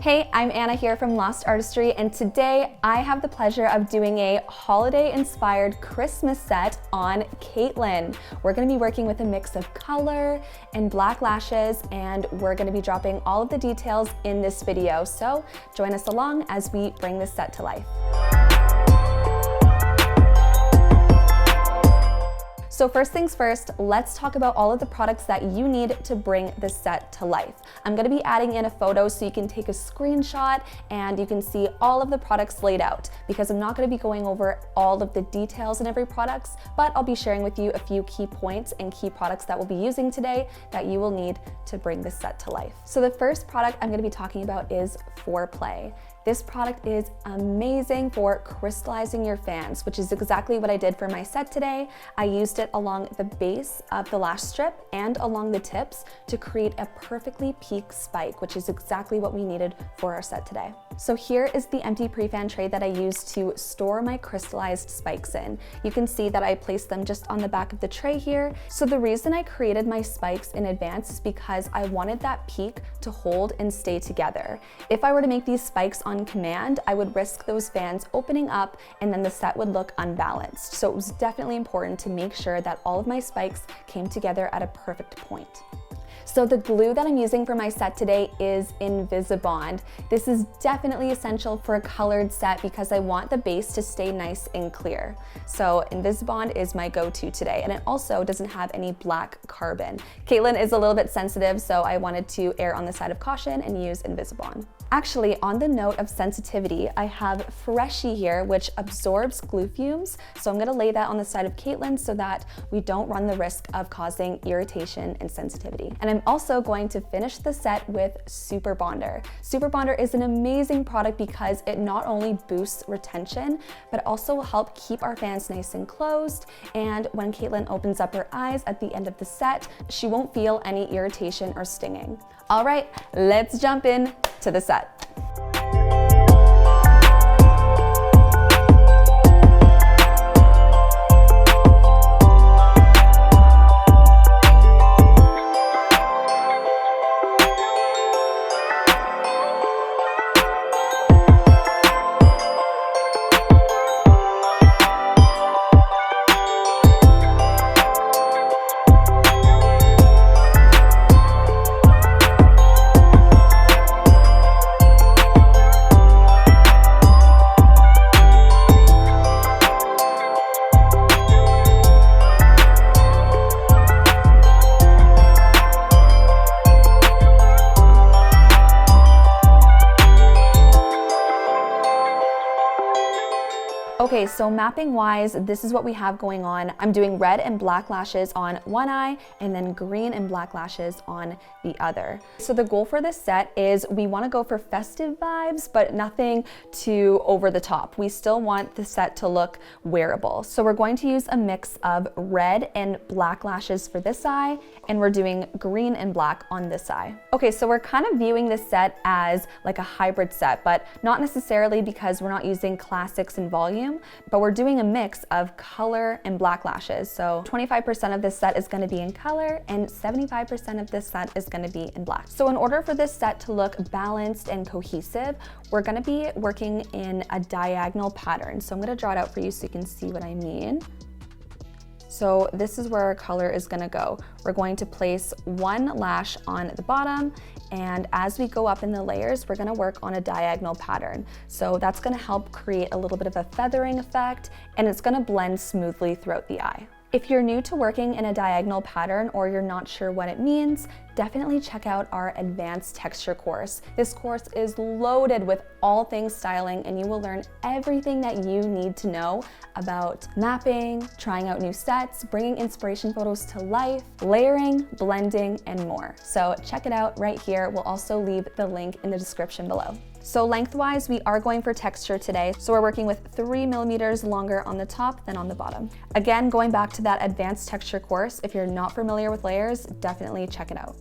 Hey, I'm Anna here from Lost Artistry, and today I have the pleasure of doing a holiday-inspired Christmas set on Caitlin. We're gonna be working with a mix of color and black lashes, and we're gonna be dropping all of the details in this video. So join us along as we bring this set to life. So first things first, let's talk about all of the products that you need to bring this set to life. I'm gonna be adding in a photo so you can take a screenshot and you can see all of the products laid out, because I'm not gonna be going over all of the details in every product, but I'll be sharing with you a few key points and key products that we'll be using today that you will need to bring this set to life. So the first product I'm gonna be talking about is Foreplay. This product is amazing for crystallizing your fans, which is exactly what I did for my set today. I used it along the base of the lash strip and along the tips to create a perfectly peak spike, which is exactly what we needed for our set today. So here is the empty pre-fan tray that I used to store my crystallized spikes in. You can see that I placed them just on the back of the tray here. So the reason I created my spikes in advance is because I wanted that peak to hold and stay together. If I were to make these spikes on command, I would risk those fans opening up and then the set would look unbalanced. So it was definitely important to make sure that all of my spikes came together at a perfect point. So the glue that I'm using for my set today is Invisibond. This is definitely essential for a colored set because I want the base to stay nice and clear. So Invisibond is my go-to today, and it also doesn't have any black carbon. Caitlin is a little bit sensitive, so I wanted to err on the side of caution and use Invisibond. Actually, on the note of sensitivity, I have Freshie here, which absorbs glue fumes. So I'm gonna lay that on the side of Caitlin so that we don't run the risk of causing irritation and sensitivity. And I'm also going to finish the set with Super Bonder. Super Bonder is an amazing product because it not only boosts retention, but also will help keep our fans nice and closed. And when Caitlin opens up her eyes at the end of the set, she won't feel any irritation or stinging. All right, let's jump in to the set. Okay, so mapping wise, this is what we have going on. I'm doing red and black lashes on one eye and then green and black lashes on the other. So the goal for this set is we want to go for festive vibes, but nothing too over the top. We still want the set to look wearable. So we're going to use a mix of red and black lashes for this eye, and we're doing green and black on this eye. Okay, so we're kind of viewing this set as like a hybrid set, but not necessarily because we're not using classics in volume, but we're doing a mix of color and black lashes. So 25% of this set is gonna be in color and 75% of this set is gonna be in black. So in order for this set to look balanced and cohesive, we're gonna be working in a diagonal pattern. So I'm gonna draw it out for you so you can see what I mean. So this is where our color is gonna go. We're going to place one lash on the bottom, and as we go up in the layers, we're gonna work on a diagonal pattern. So that's gonna help create a little bit of a feathering effect, and it's gonna blend smoothly throughout the eye. If you're new to working in a diagonal pattern or you're not sure what it means, definitely check out our advanced texture course. This course is loaded with all things styling, and you will learn everything that you need to know about mapping, trying out new sets, bringing inspiration photos to life, layering, blending, and more. So check it out right here. We'll also leave the link in the description below. So lengthwise, we are going for texture today. So we're working with 3 millimeters longer on the top than on the bottom. Again, going back to that advanced texture course, if you're not familiar with layers, definitely check it out.